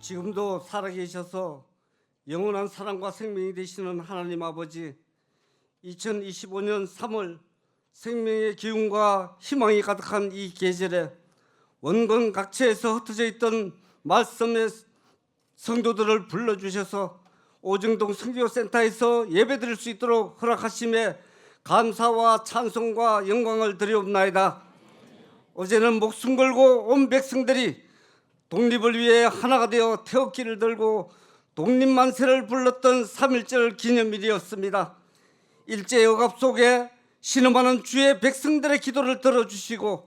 지금도 살아계셔서 영원한 사랑과 생명이 되시는 하나님 아버지, 2025년 3월 생명의 기운과 희망이 가득한 이 계절에 원권 각처에서 흩어져 있던 말씀의 성도들을 불러주셔서 오정동 선교센터에서 예배드릴 수 있도록 허락하심에 감사와 찬송과 영광을 드리옵나이다. 어제는 목숨 걸고 온 백성들이 독립을 위해 하나가 되어 태극기를 들고 독립만세를 불렀던 3.1절 기념일이었습니다. 일제 억압 속에 신음하는 주의 백성들의 기도를 들어주시고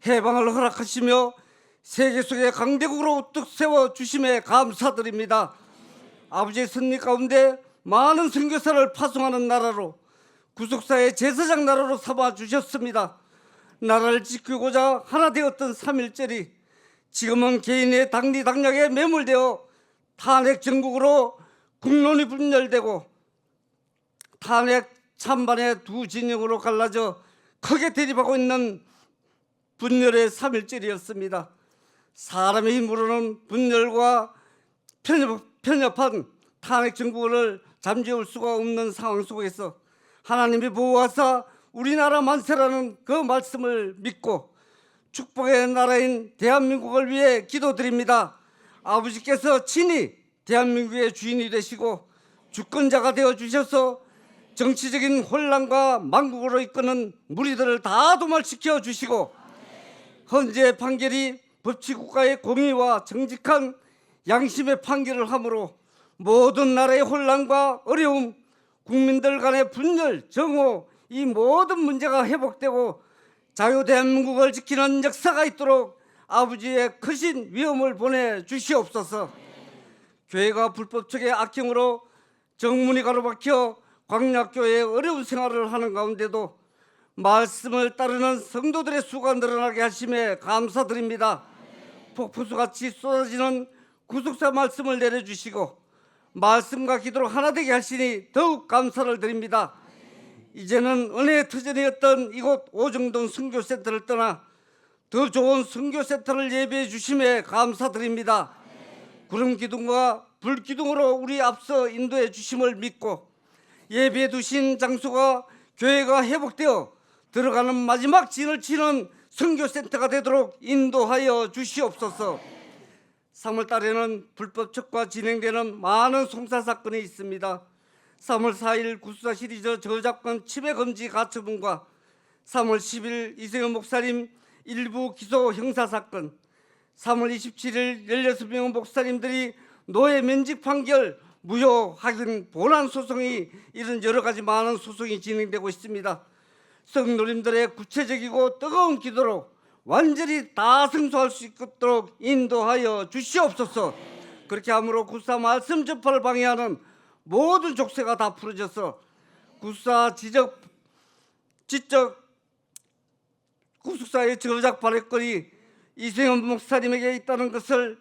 해방을 허락하시며 세계 속의 강대국으로 우뚝 세워주심에 감사드립니다. 아버지의 섭리 가운데 많은 선교사를 파송하는 나라로, 구속사의 제사장 나라로 삼아주셨습니다. 나라를 지키고자 하나 되었던 3.1절이 지금은 개인의 당리당략에 매몰되어 탄핵 정국으로 국론이 분열되고 탄핵 찬반의 두 진영으로 갈라져 크게 대립하고 있는 분열의 3.1절이었습니다. 사람의 힘으로는 분열과 편협한 탄핵 정국을 잠재울 수가 없는 상황 속에서 하나님이 보호하사 우리나라 만세라는 그 말씀을 믿고 축복의 나라인 대한민국을 위해 기도드립니다. 아버지께서 친히 대한민국의 주인이 되시고 주권자가 되어주셔서 정치적인 혼란과 망국으로 이끄는 무리들을 다 도말시켜 주시고 헌재 판결이 법치국가의 공의와 정직한 양심의 판결을 하므로 모든 나라의 혼란과 어려움, 국민들 간의 분열, 정오, 이 모든 문제가 회복되고 자유 대한민국을 지키는 역사가 있도록 아버지의 크신 위엄을 보내주시옵소서. 교회가 불법적인 악행으로 정문이 가로막혀 광약교회의 어려운 생활을 하는 가운데도 말씀을 따르는 성도들의 수가 늘어나게 하심에 감사드립니다. 폭포수같이 쏟아지는 구속사 말씀을 내려주시고 말씀과 기도로 하나 되게 하시니 더욱 감사를 드립니다. 이제는 은혜의 터전이었던 이곳 오정동 선교센터를 떠나 더 좋은 선교센터를 예비해 주심에 감사드립니다. 구름 기둥과 불 기둥으로 우리 앞서 인도해 주심을 믿고 예비해 두신 장소가 교회가 회복되어 들어가는 마지막 진을 치는 선교센터가 되도록 인도하여 주시옵소서. 3월 달에는 불법적과 진행되는 많은 송사 사건이 있습니다. 3월 4일 구수사 시리즈 저작권 침해 금지 가처분과 3월 10일 이세영 목사님 일부 기소 형사사건, 3월 27일 16명 목사님들이 노예 면직 판결, 무효 확인 본안 소송이 이런 여러 가지 많은 소송이 진행되고 있습니다. 성도님들의 구체적이고 뜨거운 기도로 완전히 다 승소할 수 있도록 인도하여 주시옵소서. 그렇게 함으로 구사 말씀 전파를 방해하는 모든 족쇄가 다 풀어져서 구사 지적 구속사의 저작 발언권이 이세영 목사님에게 있다는 것을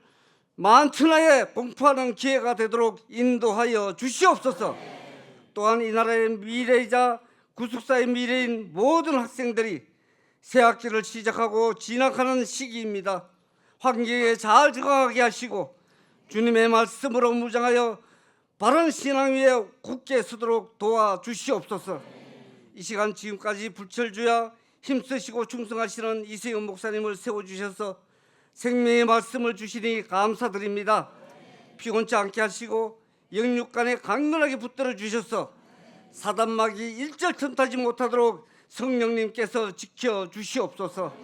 만천하에 공포하는 기회가 되도록 인도하여 주시옵소서. 또한 이 나라의 미래이자 구속사의 미래인 모든 학생들이 새 학기를 시작하고 진학하는 시기입니다. 환경에 잘 적응하게 하시고 주님의 말씀으로 무장하여 바른 신앙 위에 굳게 서도록 도와주시옵소서. 이 시간 지금까지 불철주야 힘쓰시고 충성하시는 이세영 목사님을 세워주셔서 생명의 말씀을 주시니 감사드립니다. 피곤치 않게 하시고 영육간에 강건하게 붙들어 주셔서 사단막이 일절 틈타지 못하도록 성령님께서 지켜주시옵소서.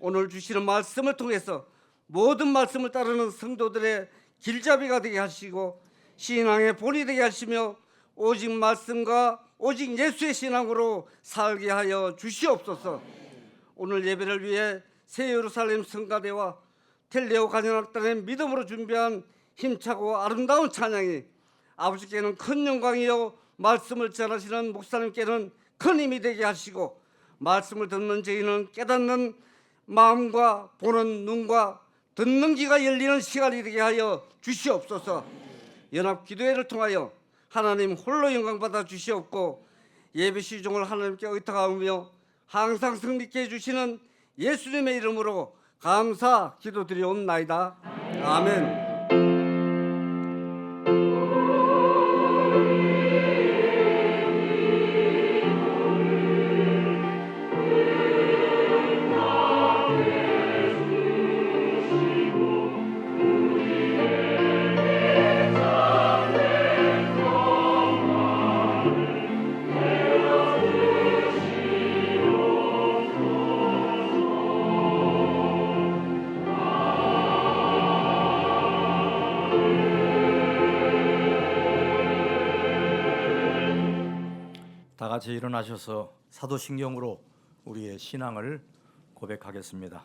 오늘 주시는 말씀을 통해서 모든 말씀을 따르는 성도들의 길잡이가 되게 하시고 신앙의 본이 되게 하시며 오직 말씀과 오직 예수의 신앙으로 살게 하여 주시옵소서. 오늘 예배를 위해 새 예루살렘 성가대와 텔레오 가정학단의 믿음으로 준비한 힘차고 아름다운 찬양이 아버지께는 큰 영광이요 말씀을 전하시는 목사님께는 큰 힘이 되게 하시고 말씀을 듣는 저희는 깨닫는 마음과 보는 눈과 듣는 귀가 열리는 시간이 되게 하여 주시옵소서. 연합기도회를 통하여 하나님 홀로 영광받아 주시옵고 예배 시종을 하나님께 의탁하며 항상 승리케 해주시는 예수님의 이름으로 감사 기도드리옵나이다. 아멘. 같이 일어나셔서 사도신경으로 우리의 신앙을 고백하겠습니다.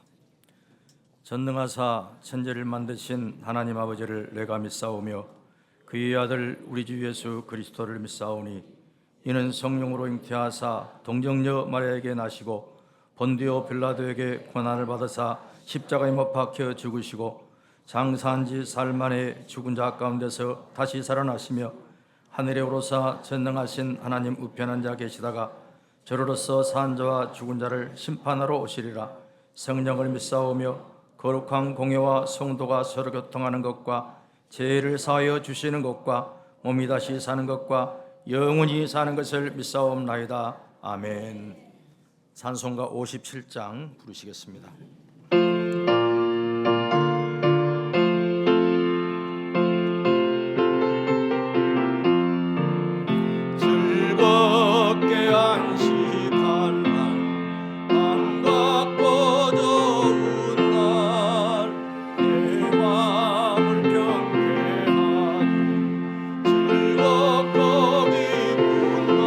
전능하사 천지를 만드신 하나님 아버지를 내가 믿사오며 그의 아들 우리 주 예수 그리스도를 믿사오니 이는 성령으로 잉태하사 동정녀 마리아에게 나시고 본디오 빌라도에게 고난을 받으사 십자가에 못 박혀 죽으시고 장사한 지 사흘 만에 죽은 자 가운데서 다시 살아나시며 하늘에 오르사 전능하신 하나님 우편한 자 계시다가 저로서 산 자와 죽은 자를 심판하러 오시리라. 성령을 믿사오며 거룩한 공예와 성도가 서로 교통하는 것과 죄를 사하여 주시는 것과 몸이 다시 사는 것과 영원히 사는 것을 믿사옵나이다. 아멘. 찬송가 57장 부르시겠습니다. 즐겁게 안식한 날 반갑고 좋은 날 내 마음을 경배하니 즐겁고 기쁜 날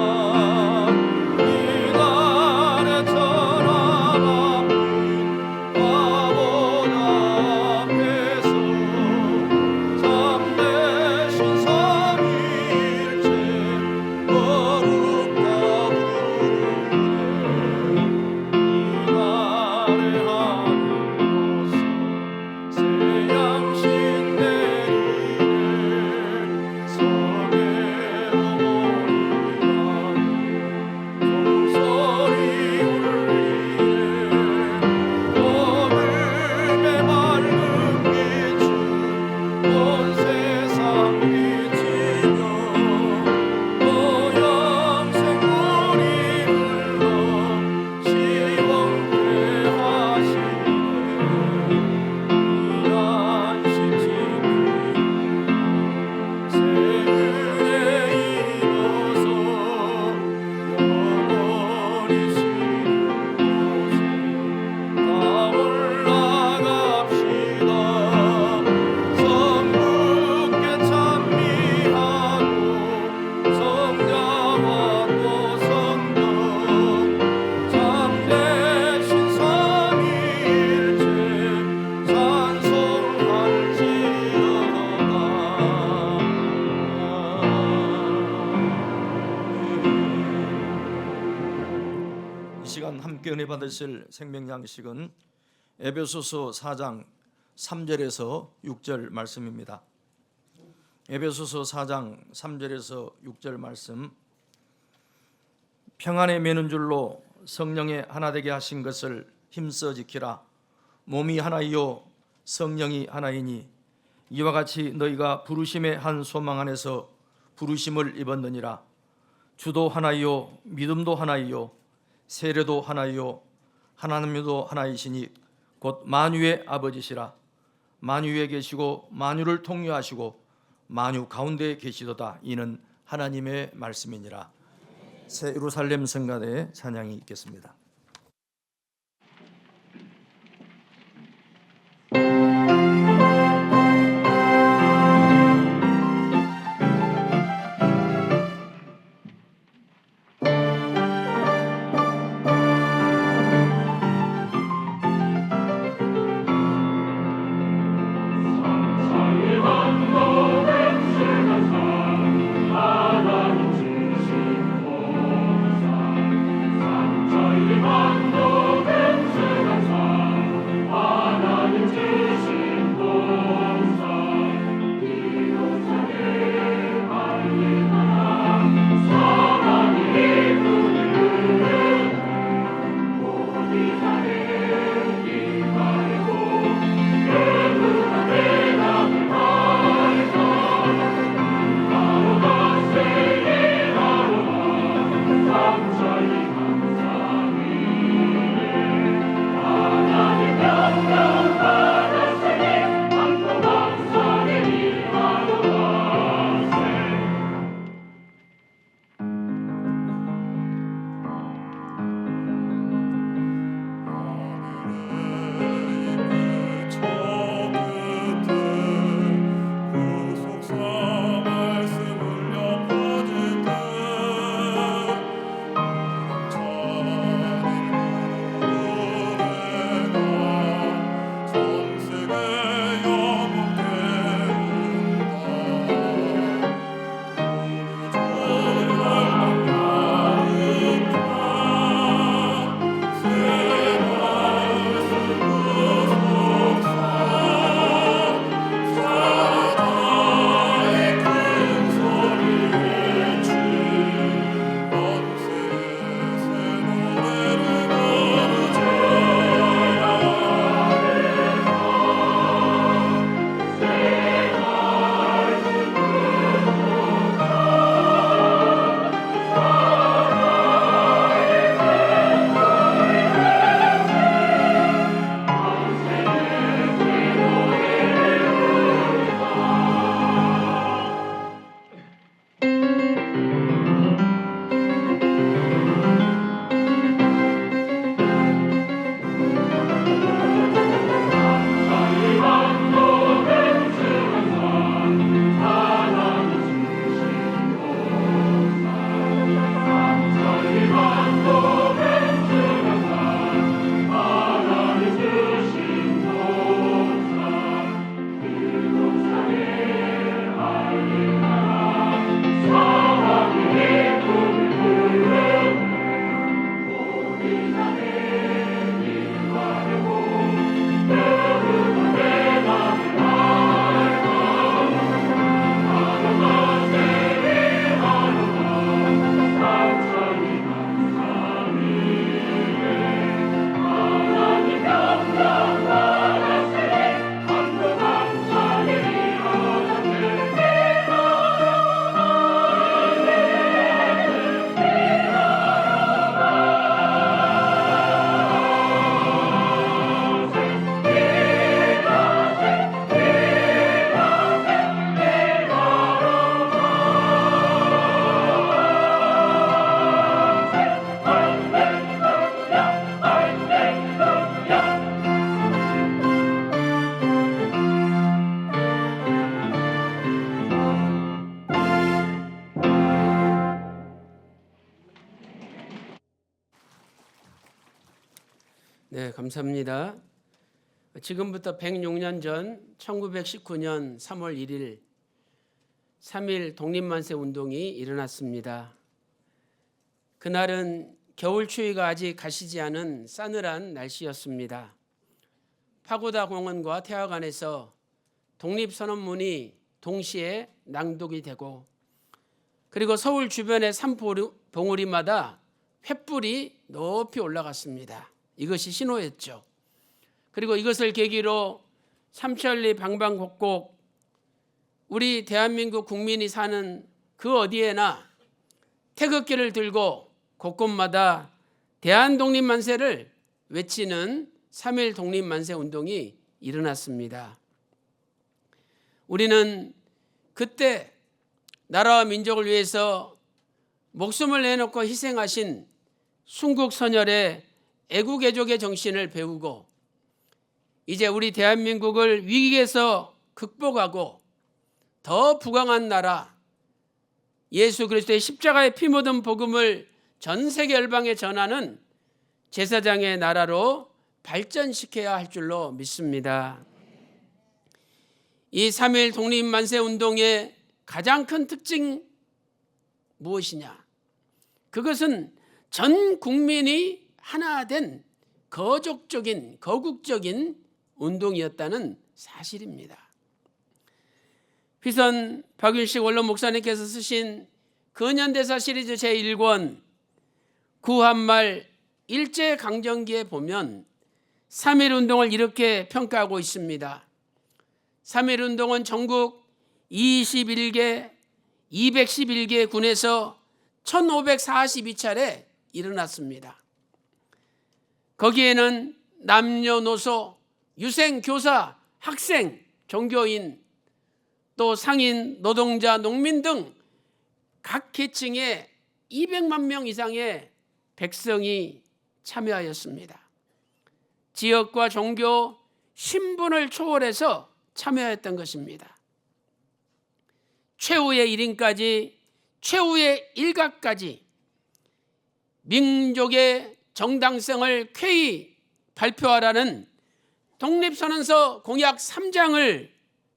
이날에 천하만민 아버지 앞에서 참되신 삼위일체 거룩다 부르네. 이날의 하늘로서 새 양식 내리네. 성에로 모이라니 종소리 울리네. 어둠의 맑은 빛은 온 세상 비치며 영생물이 흘러 시원케 하시네. 이 안식 지키고 새 은혜 입어서 영원히 쉬는 곳에 다 올라갑시다. 성부께 찬미하고 성자와 또 성령 참되신 삼위일체 찬송할지어다. 이 시간 함께 은혜 받으실 생명 양식은 에베소서 4장 3절에서 6절 말씀입니다. 에베소서 4장 3절에서 6절 말씀. 평안에 매는 줄로 성령의 하나 되게 하신 것을 힘써 지키라. 몸이 하나이요 성령이 하나이니 이와 같이 너희가 부르심의 한 소망 안에서 부르심을 입었느니라. 주도 하나이요 믿음도 하나이요 세례도 하나이요 하나님도 하나이시니 곧 만유의 아버지시라. 만유에 계시고 만유를 통유하시고 만유 가운데 계시도다. 이는 하나님의 말씀이니라. 새 예루살렘 성가대의 찬양이 있겠습니다. 하나님 주신 보상, 저희 네, 감사합니다. 지금부터 106년 전 1919년 3월 1일 3.1 독립만세 운동이 일어났습니다. 그날은 겨울 추위가 아직 가시지 않은 싸늘한 날씨였습니다. 파고다 공원과 태화관에서 독립선언문이 동시에 낭독이 되고, 그리고 서울 주변의 산봉우리마다 횃불이 높이 올라갔습니다. 이것이 신호였죠. 그리고 이것을 계기로 삼천리 방방곡곡 우리 대한민국 국민이 사는 그 어디에나 태극기를 들고 곳곳마다 대한독립만세를 외치는 3.1 독립만세 운동이 일어났습니다. 우리는 그때 나라와 민족을 위해서 목숨을 내놓고 희생하신 순국선열의 애국애족의 정신을 배우고, 이제 우리 대한민국을 위기에서 극복하고 더 부강한 나라, 예수 그리스도의 십자가의 피 묻은 복음을 전 세계 열방에 전하는 제사장의 나라로 발전시켜야 할 줄로 믿습니다. 이 3.1 독립만세 운동의 가장 큰 특징 무엇이냐? 그것은 전 국민이 하나 된 거국적인 운동이었다는 사실입니다. 휘선 박윤식 원로 목사님께서 쓰신 근현대사 시리즈 제1권 구한말 일제강점기에 보면 3.1 운동을 이렇게 평가하고 있습니다. 3.1 운동은 전국 211개 군에서 1542차례 일어났습니다. 거기에는 남녀노소, 유생, 교사, 학생, 종교인, 또 상인, 노동자, 농민 등 각 계층의 200만 명 이상의 백성이 참여하였습니다. 지역과 종교, 신분을 초월해서 참여했던 것입니다. 최후의 1인까지, 최후의 일각까지 민족의 정당성을 쾌히 발표하라는 독립선언서 공약 3장을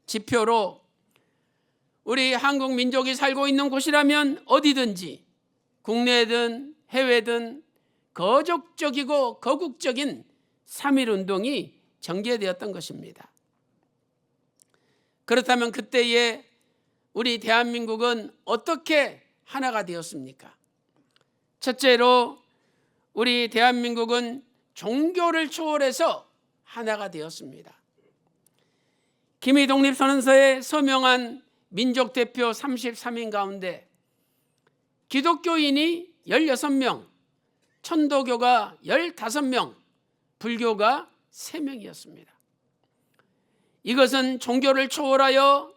지표로 우리 한국 민족이 살고 있는 곳이라면 어디든지 국내든 해외든 거족적이고 거국적인 3.1 운동이 전개되었던 것입니다. 그렇다면 그때에 우리 대한민국은 어떻게 하나가 되었습니까? 첫째로 우리 대한민국은 종교를 초월해서 하나가 되었습니다. 기미 독립선언서에 서명한 민족대표 33인 가운데 기독교인이 16명, 천도교가 15명, 불교가 3명이었습니다. 이것은 종교를 초월하여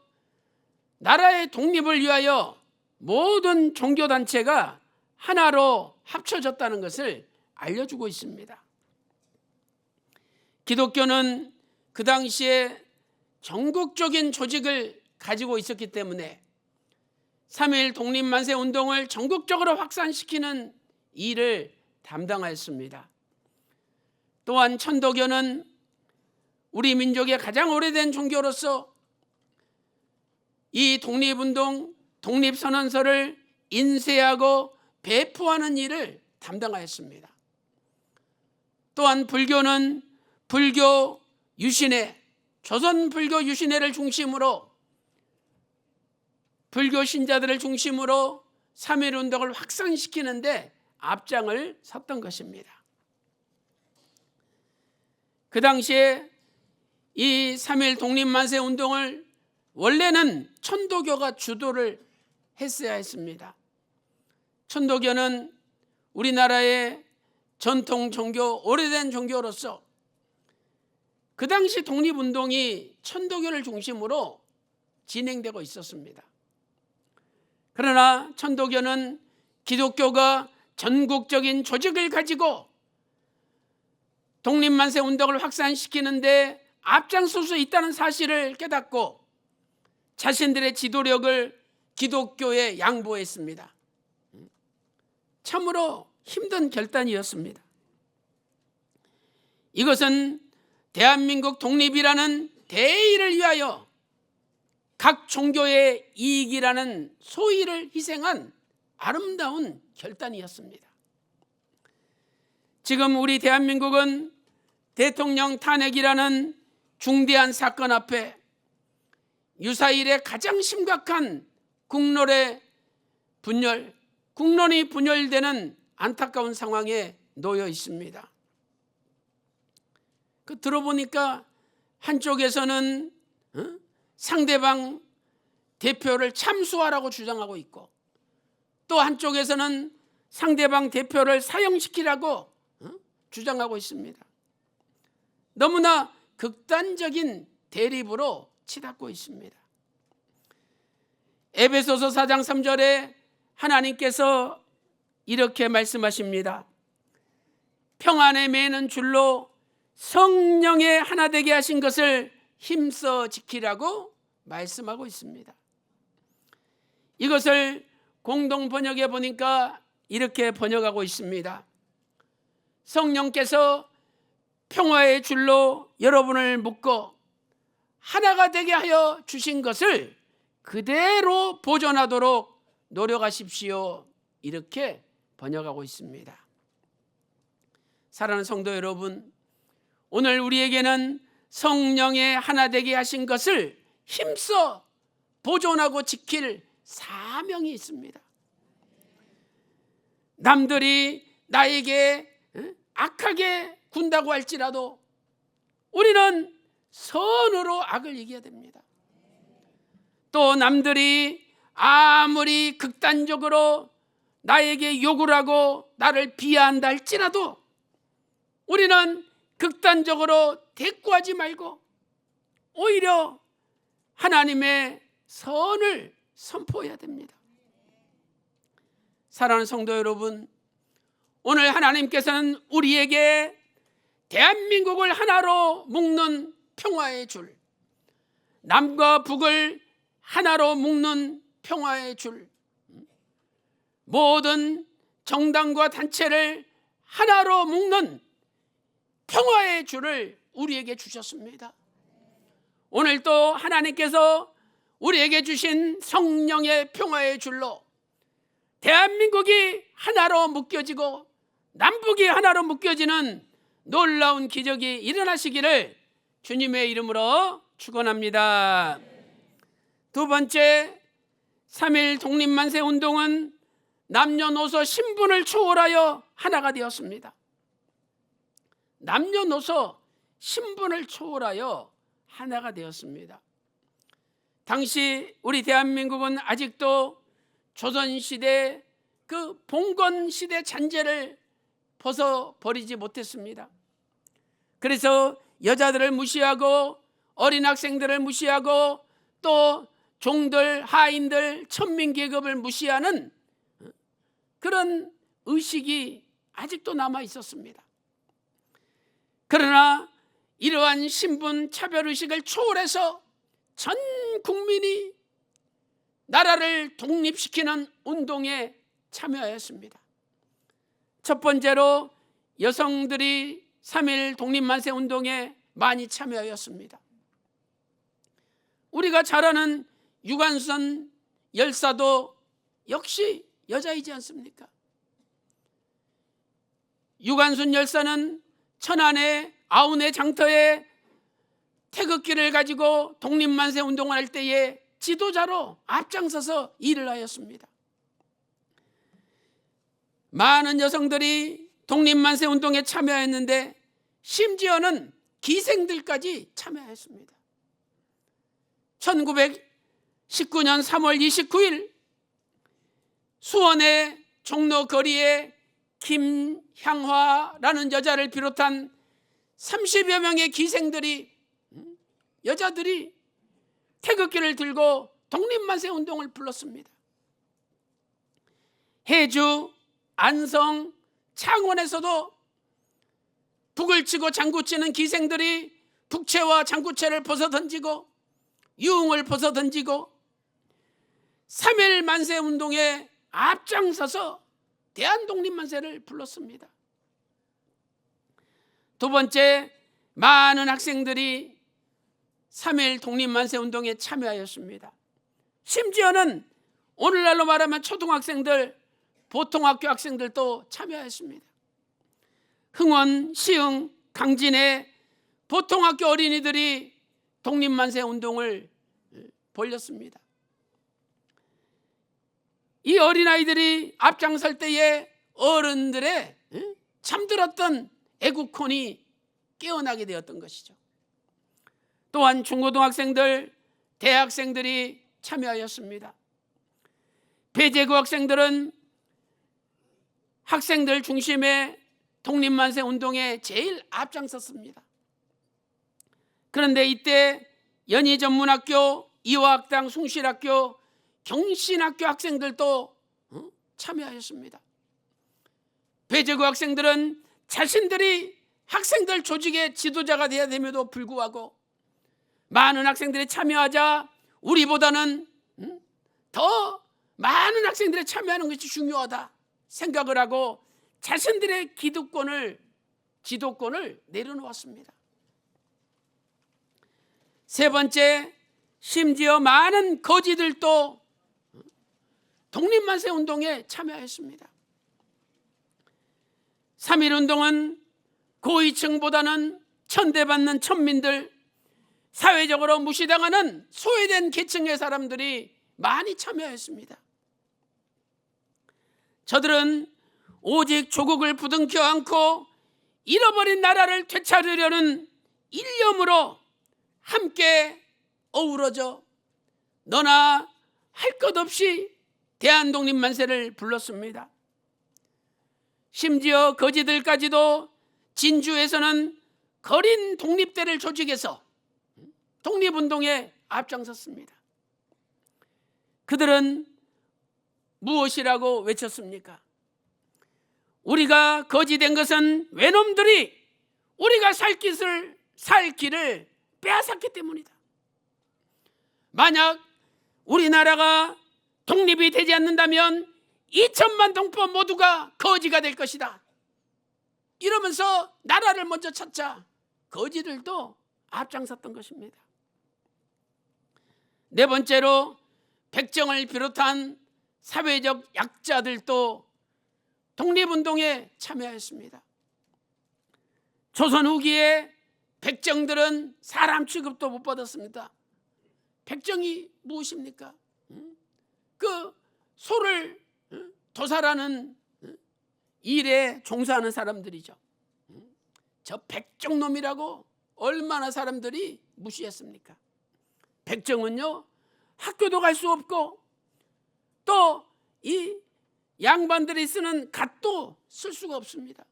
나라의 독립을 위하여 모든 종교단체가 하나로 합쳐졌다는 것을 알려주고 있습니다. 기독교는 그 당시에 전국적인 조직을 가지고 있었기 때문에 3.1 독립만세 운동을 전국적으로 확산시키는 일을 담당하였습니다. 또한 천도교는 우리 민족의 가장 오래된 종교로서 이 독립운동, 독립선언서를 인쇄하고 배포하는 일을 담당하였습니다. 또한 불교는 불교 유신회, 조선 불교 유신회를 중심으로 불교 신자들을 중심으로 3.1 운동을 확산시키는데 앞장을 섰던 것입니다. 그 당시에 이 3.1 독립만세 운동을 원래는 천도교가 주도를 했어야 했습니다. 천도교는 우리나라의 전통 종교, 오래된 종교로서 그 당시 독립운동이 천도교를 중심으로 진행되고 있었습니다. 그러나 천도교는 기독교가 전국적인 조직을 가지고 독립만세 운동을 확산시키는데 앞장설 수 있다는 사실을 깨닫고 자신들의 지도력을 기독교에 양보했습니다. 참으로 힘든 결단이었습니다. 이것은 대한민국 독립이라는 대의를 위하여 각 종교의 이익이라는 소위를 희생한 아름다운 결단이었습니다. 지금 우리 대한민국은 대통령 탄핵이라는 중대한 사건 앞에 유사일의 가장 심각한 국론이 분열되는 안타까운 상황에 놓여 있습니다. 들어보니까 한쪽에서는 상대방 대표를 참수하라고 주장하고 있고, 또 한쪽에서는 상대방 대표를 사형시키라고 주장하고 있습니다. 너무나 극단적인 대립으로 치닫고 있습니다. 에베소서 4장 3절에 하나님께서 이렇게 말씀하십니다. 평안에 매는 줄로 성령의 하나 되게 하신 것을 힘써 지키라고 말씀하고 있습니다. 이것을 공동 번역해 보니까 이렇게 번역하고 있습니다. 성령께서 평화의 줄로 여러분을 묶어 하나가 되게 하여 주신 것을 그대로 보존하도록 노력하십시오. 이렇게 번역하고 있습니다. 사랑하는 성도 여러분, 오늘 우리에게는 성령의 하나 되게 하신 것을 힘써 보존하고 지킬 사명이 있습니다. 남들이 나에게 악하게 군다고 할지라도 우리는 선으로 악을 이겨야 됩니다. 또 남들이 아무리 극단적으로 나에게 욕을 하고 나를 비하한다 할지라도 우리는 극단적으로 대꾸하지 말고 오히려 하나님의 선을 선포해야 됩니다. 사랑하는 성도 여러분, 오늘 하나님께서는 우리에게 대한민국을 하나로 묶는 평화의 줄, 남과 북을 하나로 묶는 평화의 줄, 모든 정당과 단체를 하나로 묶는 평화의 줄을 우리에게 주셨습니다. 오늘 또 하나님께서 우리에게 주신 성령의 평화의 줄로 대한민국이 하나로 묶여지고 남북이 하나로 묶여지는 놀라운 기적이 일어나시기를 주님의 이름으로 축원합니다. 두 번째, 3.1 독립만세 운동은 남녀노소 신분을 초월하여 하나가 되었습니다. 남녀노소 신분을 초월하여 하나가 되었습니다. 당시 우리 대한민국은 아직도 조선시대 그 봉건시대 잔재를 벗어버리지 못했습니다. 그래서 여자들을 무시하고 어린 학생들을 무시하고 또 종들, 하인들, 천민계급을 무시하는 그런 의식이 아직도 남아 있었습니다. 그러나 이러한 신분 차별의식을 초월해서 전 국민이 나라를 독립시키는 운동에 참여하였습니다. 첫 번째로 여성들이 3.1 독립만세 운동에 많이 참여하였습니다. 우리가 잘 아는 유관순 열사도 역시 여자이지 않습니까? 유관순 열사는 천안의 아우네 장터에 태극기를 가지고 독립만세 운동을 할 때에 지도자로 앞장서서 일을 하였습니다. 많은 여성들이 독립만세 운동에 참여했는데 심지어는 기생들까지 참여했습니다. 1919년 3월 29일 수원의 종로 거리에 김향화라는 여자를 비롯한 30여 명의 기생들이, 여자들이 태극기를 들고 독립만세 운동을 불렀습니다. 해주, 안성, 창원에서도 북을 치고 장구치는 기생들이 북채와 장구채를 벗어던지고 유흥을 벗어던지고 3.1 만세 운동에 앞장서서 대한독립만세를 불렀습니다. 두 번째, 많은 학생들이 3.1 독립만세운동에 참여하였습니다. 심지어는 오늘날로 말하면 초등학생들, 보통학교 학생들도 참여했습니다. 흥원, 시흥, 강진의 보통학교 어린이들이 독립만세운동을 벌였습니다. 이 어린아이들이 앞장설 때에 어른들의 잠들었던 애국혼이 깨어나게 되었던 것이죠. 또한 중고등학생들, 대학생들이 참여하였습니다. 배제구 학생들은 학생들 중심의 독립만세 운동에 제일 앞장섰습니다. 그런데 이때 연희전문학교, 이화학당, 숭실학교, 경신학교 학생들도 참여하였습니다. 배제구 학생들은 자신들이 학생들 조직의 지도자가 되어야 됨에도 불구하고 많은 학생들이 참여하자 우리보다는 더 많은 학생들이 참여하는 것이 중요하다 생각을 하고 자신들의 지도권을 내려놓았습니다. 세 번째, 심지어 많은 거지들도 독립만세 운동에 참여했습니다. 3.1운동은 고위층보다는 천대받는 천민들, 사회적으로 무시당하는 소외된 계층의 사람들이 많이 참여했습니다. 저들은 오직 조국을 부둥켜 안고 잃어버린 나라를 되찾으려는 일념으로 함께 어우러져 너나 할 것 없이 대한독립만세를 불렀습니다. 심지어 거지들까지도 진주에서는 거린 독립대를 조직해서 독립운동에 앞장섰습니다. 그들은 무엇이라고 외쳤습니까? 우리가 거지된 것은 외놈들이 우리가 살 길을 빼앗았기 때문이다. 만약 우리나라가 독립이 되지 않는다면 2천만 동포 모두가 거지가 될 것이다. 이러면서 나라를 먼저 찾자 거지들도 앞장섰던 것입니다. 네 번째로 백정을 비롯한 사회적 약자들도 독립운동에 참여했습니다. 조선 후기에 백정들은 사람 취급도 못 받았습니다. 백정이 무엇입니까? 그 소를 도살하는 일에 종사하는 사람들이죠. 저 백정놈이라고 얼마나 사람들이 무시했습니까? 백정은요, 학교도 갈 수 없고 또 이 양반들이 쓰는 갓도 쓸 수가 없습니다.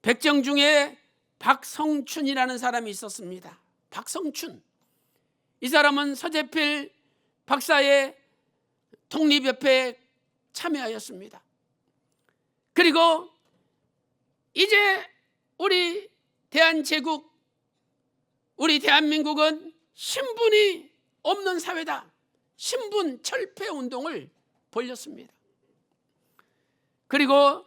백정 중에 박성춘이라는 사람이 있었습니다. 박성춘, 이 사람은 서재필 박사의 독립협회에 참여하였습니다. 그리고 이제 우리 대한제국, 우리 대한민국은 신분이 없는 사회다. 신분 철폐 운동을 벌였습니다. 그리고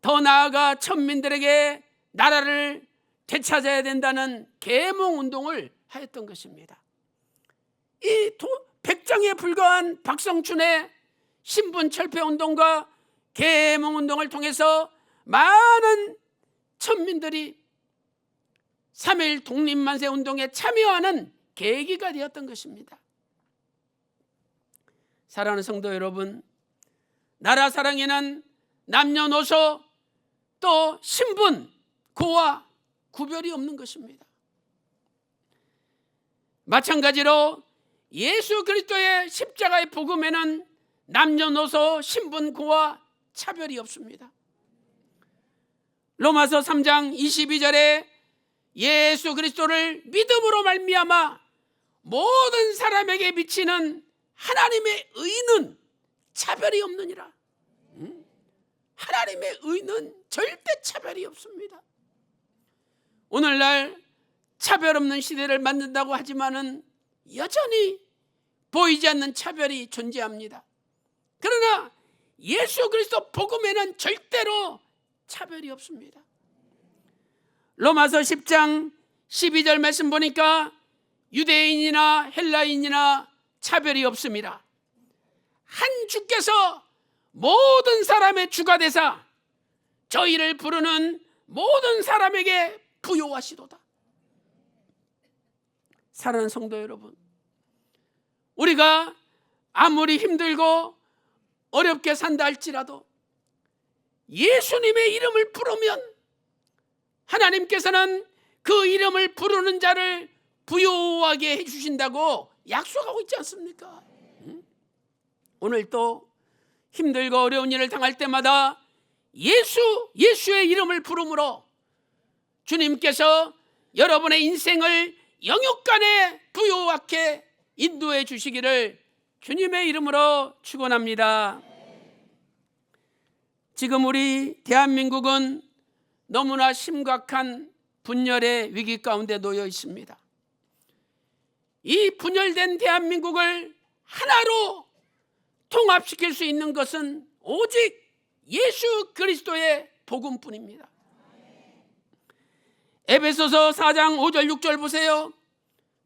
더 나아가 천민들에게 나라를 되찾아야 된다는 계몽 운동을 하였던 것입니다. 이 백정에 불과한 박성춘의 신분 철폐 운동과 계몽 운동을 통해서 많은 천민들이 3.1 독립만세 운동에 참여하는 계기가 되었던 것입니다. 사랑하는 성도 여러분, 나라 사랑에는 남녀노소 또 신분, 고와 구별이 없는 것입니다. 마찬가지로 예수 그리스도의 십자가의 복음에는 남녀노소, 신분, 고와 차별이 없습니다. 로마서 3장 22절에 예수 그리스도를 믿음으로 말미암아 모든 사람에게 미치는 하나님의 의는 차별이 없느니라. 하나님의 의는 절대 차별이 없습니다. 오늘날 차별 없는 시대를 만든다고 하지만은 여전히 보이지 않는 차별이 존재합니다. 그러나 예수 그리스도 복음에는 절대로 차별이 없습니다. 로마서 10장 12절 말씀 보니까 유대인이나 헬라인이나 차별이 없습니다. 한 주께서 모든 사람의 주가 되사 저희를 부르는 모든 사람에게 부요하시도다. 사랑하는 성도 여러분, 우리가 아무리 힘들고 어렵게 산다 할지라도 예수님의 이름을 부르면 하나님께서는 그 이름을 부르는 자를 부요하게 해주신다고 약속하고 있지 않습니까? 오늘 또 힘들고 어려운 일을 당할 때마다 예수의 이름을 부름으로 주님께서 여러분의 인생을 영육간에 부요하게 인도해 주시기를 주님의 이름으로 축원합니다. 지금 우리 대한민국은 너무나 심각한 분열의 위기 가운데 놓여 있습니다. 이 분열된 대한민국을 하나로 통합시킬 수 있는 것은 오직 예수 그리스도의 복음뿐입니다. 에베소서 4장 5절 6절 보세요.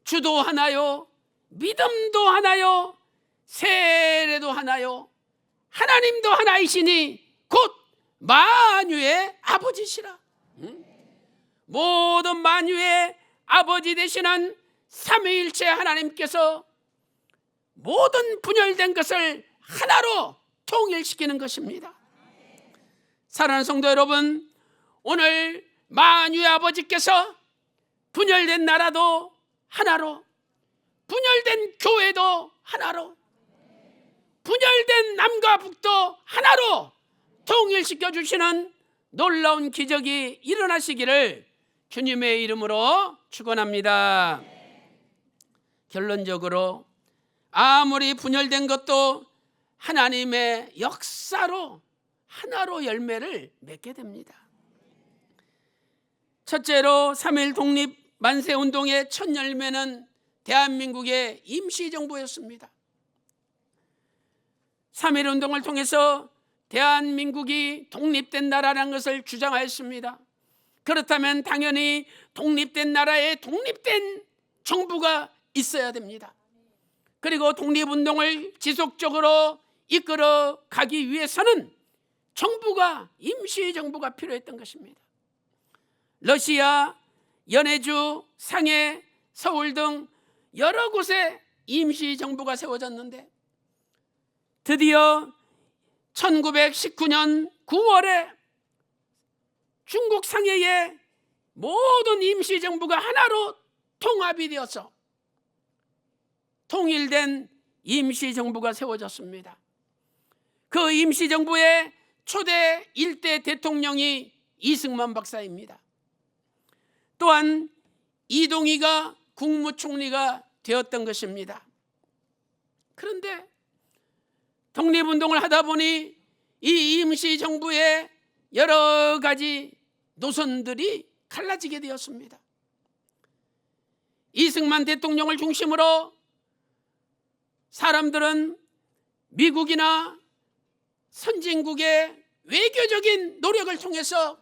주도 하나요, 믿음도 하나요, 세례도 하나요, 하나님도 하나이시니 곧 만유의 아버지시라. 모든 만유의 아버지 되시는 삼위일체 하나님께서 모든 분열된 것을 하나로 통일시키는 것입니다. 사랑하는 성도 여러분, 오늘 만유의 아버지께서 분열된 나라도 하나로, 분열된 교회도 하나로, 분열된 남과 북도 하나로 통일시켜 주시는 놀라운 기적이 일어나시기를 주님의 이름으로 축원합니다. 결론적으로 아무리 분열된 것도 하나님의 역사로 하나로 열매를 맺게 됩니다. 첫째로 3.1 독립 만세 운동의 첫 열매는 대한민국의 임시정부였습니다. 3.1 운동을 통해서 대한민국이 독립된 나라라는 것을 주장하였습니다. 그렇다면 당연히 독립된 나라에 독립된 정부가 있어야 됩니다. 그리고 독립운동을 지속적으로 이끌어 가기 위해서는 정부가, 임시정부가 필요했던 것입니다. 러시아, 연해주, 상해, 서울 등 여러 곳에 임시정부가 세워졌는데 드디어 1919년 9월에 중국 상해의 모든 임시정부가 하나로 통합이 되어서 통일된 임시정부가 세워졌습니다. 그 임시정부의 초대 1대 대통령이 이승만 박사입니다. 또한 이동희가 국무총리가 되었던 것입니다. 그런데 독립운동을 하다 보니 이 임시정부의 여러 가지 노선들이 갈라지게 되었습니다. 이승만 대통령을 중심으로 사람들은 미국이나 선진국의 외교적인 노력을 통해서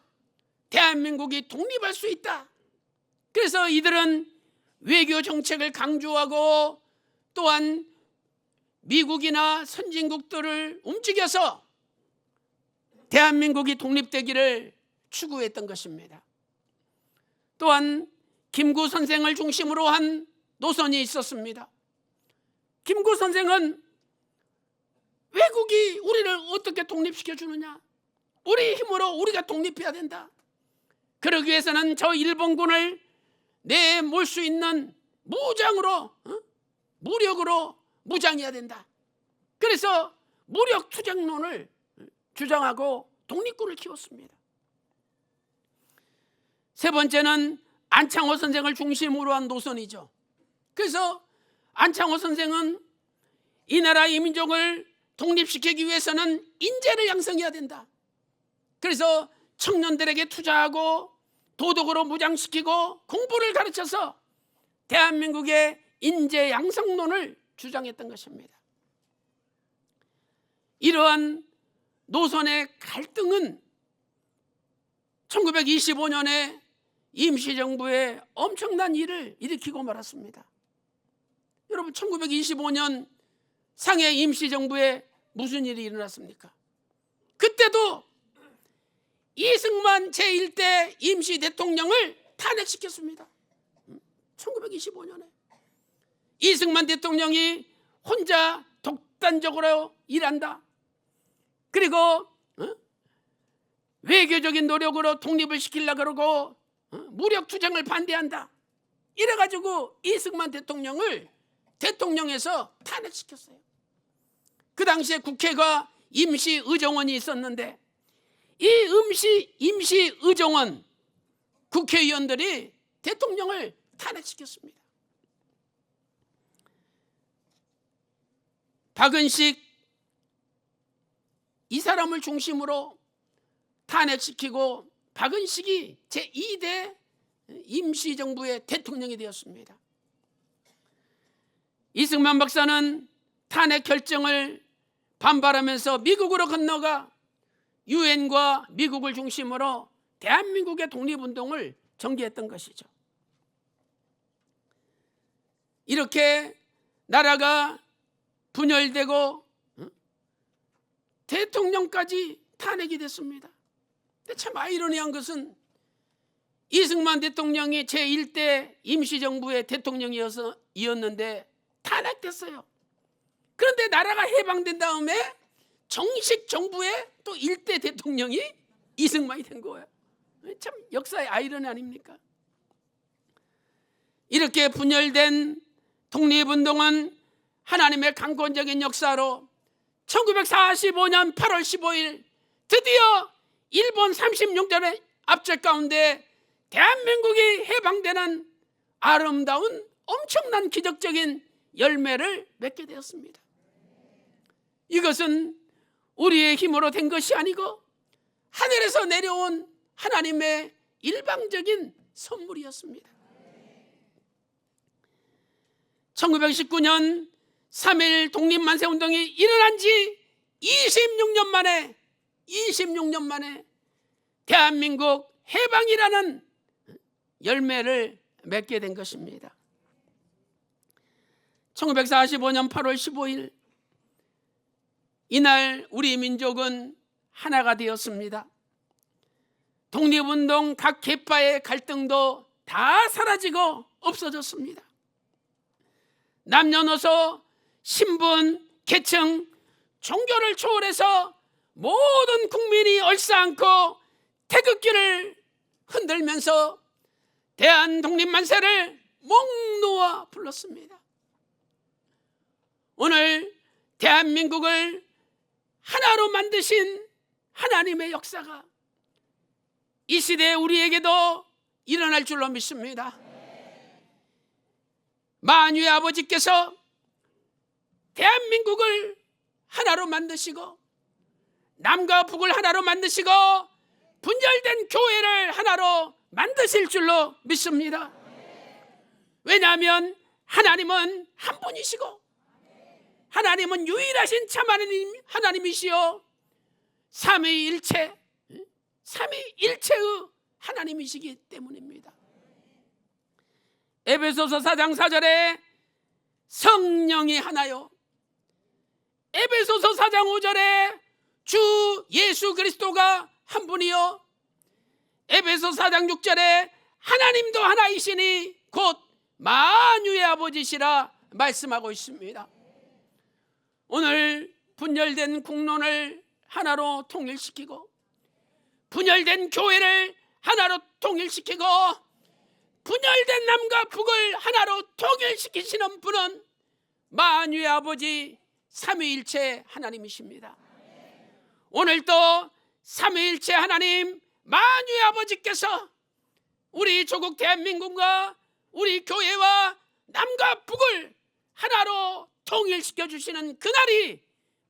대한민국이 독립할 수 있다. 그래서 이들은 외교 정책을 강조하고 또한 미국이나 선진국들을 움직여서 대한민국이 독립되기를 추구했던 것입니다. 또한 김구 선생을 중심으로 한 노선이 있었습니다. 김구 선생은 외국이 우리를 어떻게 독립시켜 주느냐, 우리 힘으로 우리가 독립해야 된다. 그러기 위해서는 저 일본군을 내몰 수 있는 무장으로, 무력으로 무장해야 된다. 그래서 무력 투쟁론을 주장하고 독립군을 키웠습니다. 세 번째는 안창호 선생을 중심으로 한 노선이죠. 그래서 안창호 선생은 이 나라 이 민족을 독립시키기 위해서는 인재를 양성해야 된다. 그래서 청년들에게 투자하고 도덕으로 무장시키고 공부를 가르쳐서 대한민국의 인재 양성론을 주장했던 것입니다. 이러한 노선의 갈등은 1925년에 임시정부에 엄청난 일을 일으키고 말았습니다. 여러분, 1925년 상해 임시정부에 무슨 일이 일어났습니까? 그때도 이승만 제1대 임시대통령을 탄핵시켰습니다. 1925년에 이승만 대통령이 혼자 독단적으로 일한다. 그리고 외교적인 노력으로 독립을 시키려고 그러고 무력투쟁을 반대한다. 이래가지고 이승만 대통령을 대통령에서 탄핵시켰어요. 그 당시에 국회가 임시의정원이 있었는데 이 임시의정원 국회의원들이 대통령을 탄핵시켰습니다. 박은식 이 사람을 중심으로 탄핵시키고 박은식이 제2대 임시정부의 대통령이 되었습니다. 이승만 박사는 탄핵 결정을 반발하면서 미국으로 건너가 유엔과 미국을 중심으로 대한민국의 독립운동을 전개했던 것이죠. 이렇게 나라가 분열되고 대통령까지 탄핵이 됐습니다. 근데 참 아이러니한 것은 이승만 대통령이 제1대 임시정부의 대통령이었는데 탄핵됐어요. 그런데 나라가 해방된 다음에 정식 정부의 또 1대 대통령이 이승만이 된 거예요. 참 역사의 아이러니 아닙니까? 이렇게 분열된 독립운동은 하나님의 강권적인 역사로 1945년 8월 15일 드디어 일본 36년의 압제 가운데 대한민국이 해방되는 아름다운 엄청난 기적적인 열매를 맺게 되었습니다. 이것은 우리의 힘으로 된 것이 아니고 하늘에서 내려온 하나님의 일방적인 선물이었습니다. 1919년 3.1 독립만세운동이 일어난 지 26년 만에 대한민국 해방이라는 열매를 맺게 된 것입니다. 1945년 8월 15일 이날 우리 민족은 하나가 되었습니다. 독립운동 각 계파의 갈등도 다 사라지고 없어졌습니다. 남녀노소, 신분, 계층, 종교를 초월해서 모든 국민이 얼싸안고 태극기를 흔들면서 대한독립만세를 목 놓아 불렀습니다. 오늘 대한민국을 하나로 만드신 하나님의 역사가 이 시대에 우리에게도 일어날 줄로 믿습니다. 만유의 아버지께서 대한민국을 하나로 만드시고 남과 북을 하나로 만드시고 분열된 교회를 하나로 만드실 줄로 믿습니다. 왜냐하면 하나님은 한 분이시고 하나님은 유일하신 참 하나님이시요 삼위일체의 하나님이시기 때문입니다. 에베소서 4장 4절에 성령이 하나요, 에베소서 4장 5절에 주 예수 그리스도가 한 분이요, 에베소 4장 6절에 하나님도 하나이시니 곧 만유의 아버지시라 말씀하고 있습니다. 오늘 분열된 국론을 하나로 통일시키고 분열된 교회를 하나로 통일시키고 분열된 남과 북을 하나로 통일시키시는 분은 만유의 아버지 삼위일체 하나님이십니다. 오늘도 삼위일체 하나님 만유의 아버지께서 우리 조국 대한민국과 우리 교회와 남과 북을 하나로 통일시켜 주시는 그날이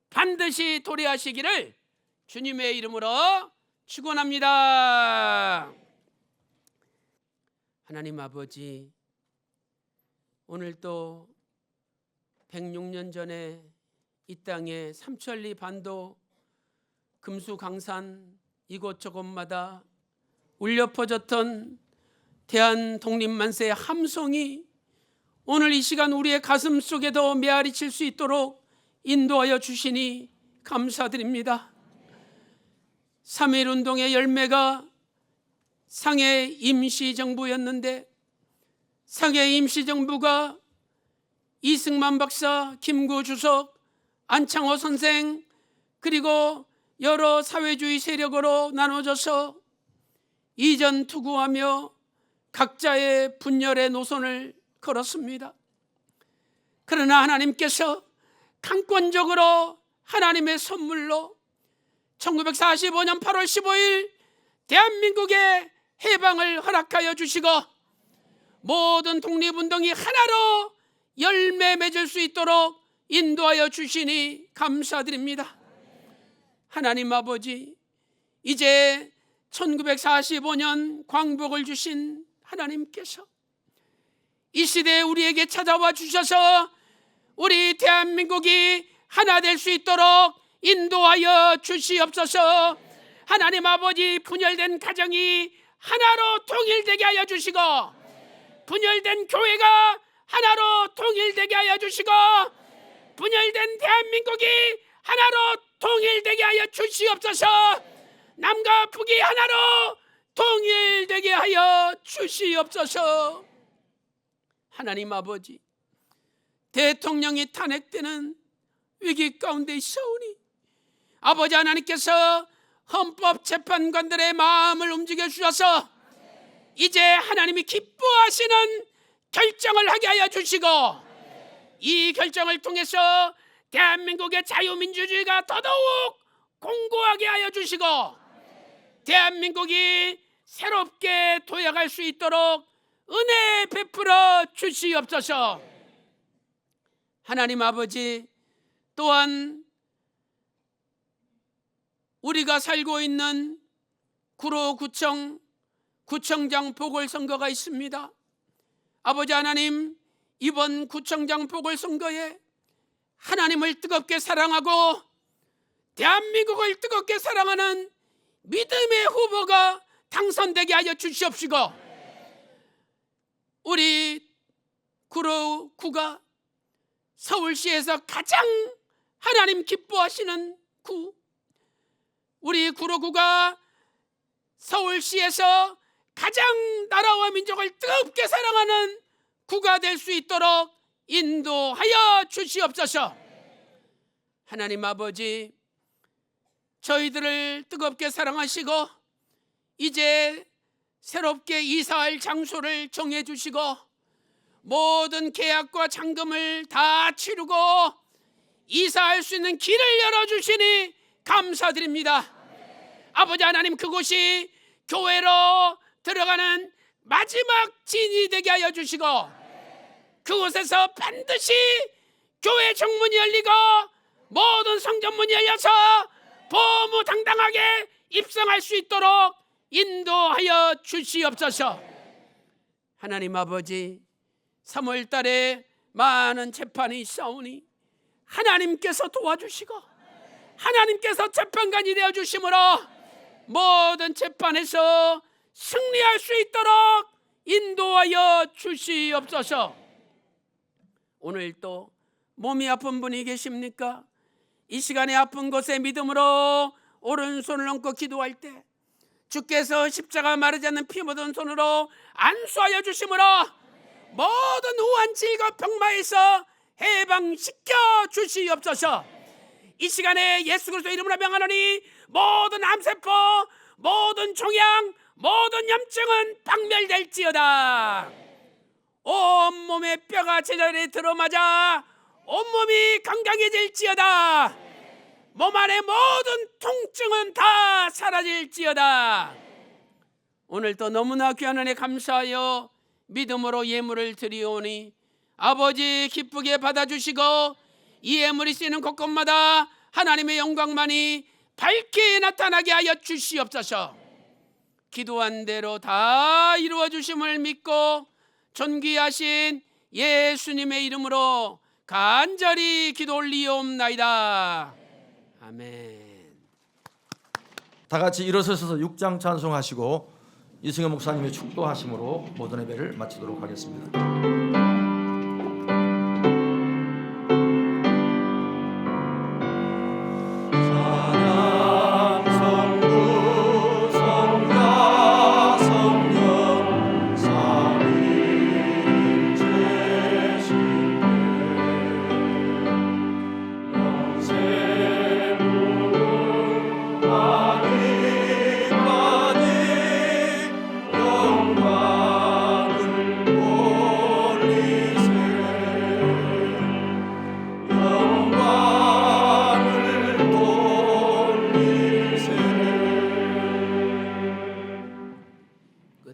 반드시 도래하시기를 주님의 이름으로 축원합니다. 하나님 아버지, 오늘도 106년 전에 이 땅에 삼천리 반도 금수강산 이곳저곳마다 울려 퍼졌던 대한 독립만세의 함성이 오늘 이 시간 우리의 가슴 속에도 메아리칠 수 있도록 인도하여 주시니 감사드립니다. 3.1운동의 열매가 상해 임시정부였는데 상해 임시정부가 이승만 박사, 김구 주석, 안창호 선생 그리고 여러 사회주의 세력으로 나눠져서 이전 투구하며 각자의 분열의 노선을 걸었습니다. 그러나 하나님께서 강권적으로 하나님의 선물로 1945년 8월 15일 대한민국의 해방을 허락하여 주시고 모든 독립운동이 하나로 열매 맺을 수 있도록 인도하여 주시니 감사드립니다. 하나님 아버지, 이제 1945년 광복을 주신 하나님께서 이 시대에 우리에게 찾아와 주셔서 우리 대한민국이 하나 될 수 있도록 인도하여 주시옵소서. 하나님 아버지, 분열된 가정이 하나로 통일되게 하여 주시고 분열된 교회가 하나로 통일되게 하여 주시고 분열된 대한민국이 하나로 통일되게 하여 주시옵소서. 남과 북이 하나로 통일되게 하여 주시옵소서. 하나님 아버지, 대통령이 탄핵되는 위기 가운데 있사오니 아버지 하나님께서 헌법재판관들의 마음을 움직여 주셔서 이제 하나님이 기뻐하시는 결정을 하게 하여 주시고 이 결정을 통해서 대한민국의 자유민주주의가 더더욱 공고하게 하여 주시고 대한민국이 새롭게 도약할 수 있도록 은혜 베풀어 주시옵소서. 하나님 아버지, 또한 우리가 살고 있는 구로구청 구청장 보궐선거가 있습니다. 아버지 하나님, 이번 구청장 보궐선거에 하나님을 뜨겁게 사랑하고 대한민국을 뜨겁게 사랑하는 믿음의 후보가 당선되게 하여 주시옵시고 우리 구로구가 서울시에서 가장 하나님 기뻐하시는 구, 우리 구로구가 서울시에서 가장 나라와 민족을 뜨겁게 사랑하는 구가 될 수 있도록 인도하여 주시옵소서. 하나님 아버지, 저희들을 뜨겁게 사랑하시고 이제 새롭게 이사할 장소를 정해 주시고 모든 계약과 잔금을 다 치르고 이사할 수 있는 길을 열어주시니 감사드립니다. 아버지 하나님, 그곳이 교회로 들어가는 마지막 진이 되게 하여 주시고 그곳에서 반드시 교회 정문이 열리고 모든 성전문이 열려서 보무당당하게 입성할 수 있도록 인도하여 주시옵소서. 하나님 아버지, 3월 달에 많은 재판이 있사오니 하나님께서 도와주시고 하나님께서 재판관이 되어 주심으로 모든 재판에서 승리할 수 있도록 인도하여 주시옵소서. 오늘 또 몸이 아픈 분이 계십니까? 이 시간에 아픈 곳에 믿음으로 오른손을 얹고 기도할 때 주께서 십자가 마르지 않는 피 묻은 손으로 안수하여 주심으로 모든 우한 질과 병마에서 해방시켜 주시옵소서. 이 시간에 예수 그리스도 이름으로 명하노니 모든 암세포, 모든 종양, 모든 염증은 박멸될지어다. 온몸의 뼈가 제자리에 들어맞아 온몸이 건강해질지어다. 몸 안의 모든 통증은 다 사라질지어다. 오늘도 너무나 귀한 은혜 감사하여 믿음으로 예물을 드리오니 아버지 기쁘게 받아주시고 이 예물이 쓰이는 곳곳마다 하나님의 영광만이 밝게 나타나게 하여 주시옵소서. 기도한 대로 다 이루어 주심을 믿고 존귀하신 예수님의 이름으로 간절히 기도 올리옵나이다. 아멘. 다 같이 일어서셔서 6장 찬송하시고 이승현 목사님의 축도하심으로 모든 예배를 마치도록 하겠습니다.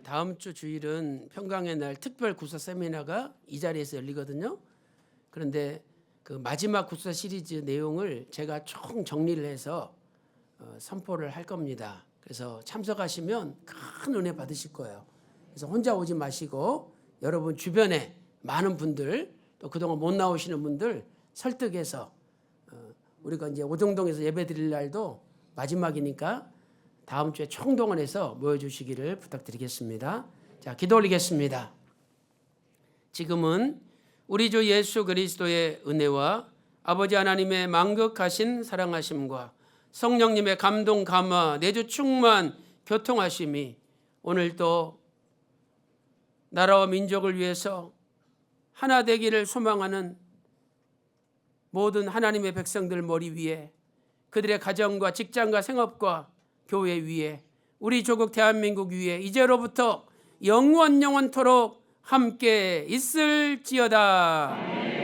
다음 주 주일은 평강의 날 특별 구사 세미나가 이 자리에서 열리거든요. 그런데 그 마지막 구사 시리즈 내용을 제가 총 정리를 해서 선포를 할 겁니다. 그래서 참석하시면 큰 은혜 받으실 거예요. 그래서 혼자 오지 마시고 여러분 주변에 많은 분들, 또 그동안 못 나오시는 분들 설득해서 우리가 이제 오정동에서 예배 드릴 날도 마지막이니까 다음 주에 총동원해서 모여주시기를 부탁드리겠습니다. 자, 기도 올리겠습니다. 지금은 우리 주 예수 그리스도의 은혜와 아버지 하나님의 만극하신 사랑하심과 성령님의 감동 감화 내주 충만 교통하심이 오늘도 나라와 민족을 위해서 하나 되기를 소망하는 모든 하나님의 백성들 머리 위에, 그들의 가정과 직장과 생업과 교회 위에, 우리 조국 대한민국 위에 이제로부터 영원토록 함께 있을지어다.